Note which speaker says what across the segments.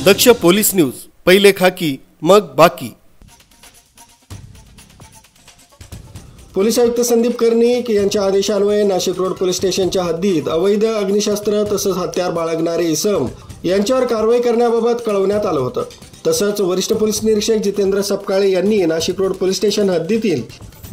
Speaker 1: दक्ष police news, पहिले खाकी मग बाकी।
Speaker 2: पोलीस आयुक्त संदीप कर्णिक यांच्या आदेशान्वये नाशिक रोड पोलीस स्टेशनच्या हद्दीत अवैध अग्निशस्त्र तसंच हत्यार बाळगणारे इसम यांच्यावर कारवाई करण्याबाबत कळवण्यात आलं होतं। तसंच वरिष्ठ पोलीस निरीक्षक जितेंद्र सपकाळे यांनी नाशिक रोड पोलीस स्टेशन हद्दीतील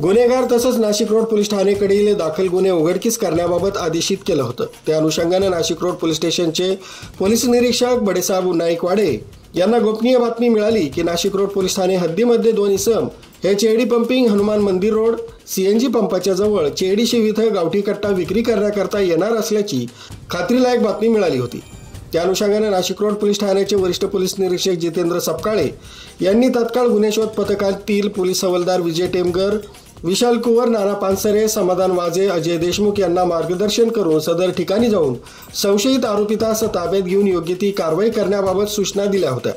Speaker 2: गुन्हेगार तसंच नाशिक रोड पोलीस ठाणेकडील दाखल गुन्हे उघडकीस करण्याबाबत आदेशित केलं होतं। त्या अनुषंगाने नाशिक रोड पोलीस स्टेशनचे पोलीस निरीक्षक बडेसाहेब नाईकवाडे यांना गोपनीय बातमी मिळाली की नाशिक रोड पोलीस ठाणे हद्दीमध्ये 2 इसम हे चेडी पंपिंग हनुमान मंदिर रोड सीएनजी पंपाच्या जवळ चेडी शिव इथं गावठी कट्टा विक्री करण्याकरता येणार असल्याची खात्रीलायक बातमी मिळाली होती। त्या अनुषंगाने नाशिक रोड पोलीस ठाण्याचे वरिष्ठ पोलीस निरीक्षक जितेंद्र सपकाळे यांनी तत्काळ गुन्हे शोध पथकातील पोलीस हवालदार विजय टेमगर, विशाल कुवर, नाना पानसरे, समाधान वाजे, अजय देशमुख यांना मार्गदर्शन करून सदर ठिकाणी जाऊन संशयित आरोपितास ताब्यात घेऊन योग्य ती कारवाई करण्याबाबत सूचना दिल्या होत्या।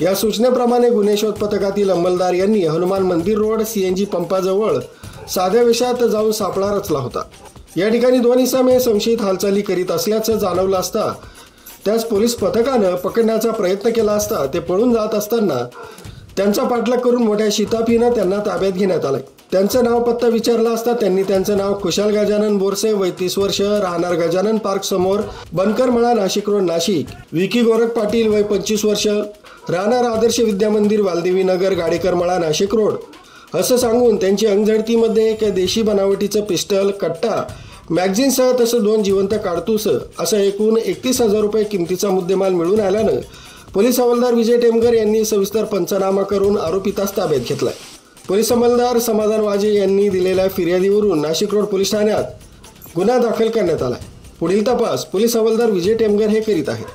Speaker 2: या सूचनेप्रमाणे गुन्हे शोध पथकातील अंमलदार यांनी हनुमान मंदिर रोड सीएनजी पंपाजवळ साध्या वेशात जाऊन सापळा रचला होता। या ठिकाणी 2 इसम हे संशयित हालचाली करीत असल्याचं जाणवलं असता त्यास पोलीस पथकानं पकडण्याचा प्रयत्न केला असता ते पळून जात असताना त्यांचा पाठलाग करून मोठ्या शिताफीनं त्यांना ताब्यात घेण्यात आले। त्यांचं नाव पत्ता विचारला असता त्यांनी त्यांचं नाव खुशाल गजानन बोरसे, वय 30 वर्ष, राहणार गजानन पार्क समोर, बनकर मळा, नाशिक रोड, नाशिक, विकी गोरख पाटील, वय 25 वर्ष, राहणार आदर्श विद्या मंदिर, वालदेवी नगर, गाडेकर मळा, नाशिक रोड असं सांगून त्यांची अंगझडतीमध्ये एक देशी बनावटीचं पिस्टल, कट्टा, मॅगझिनसह तसं 2 जिवंत काडतूस असं एकूण 31,000 रुपये किमतीचा मुद्देमाल मिळून आल्यानं पोलीस हवालदार विजय टेमगर यांनी सविस्तर पंचनामा करून आरोपितास ताब्यात घेतलाय। पोलीस अंमलदार समाधान वाजे यांनी दिलेल्या फिर्यादीवरून नाशिक रोड पोलीस ठाण्यात गुन्हा दाखल करण्यात आला। पुढील तपास पोलीस हवालदार विजय टेमगर हे करीत आहेत।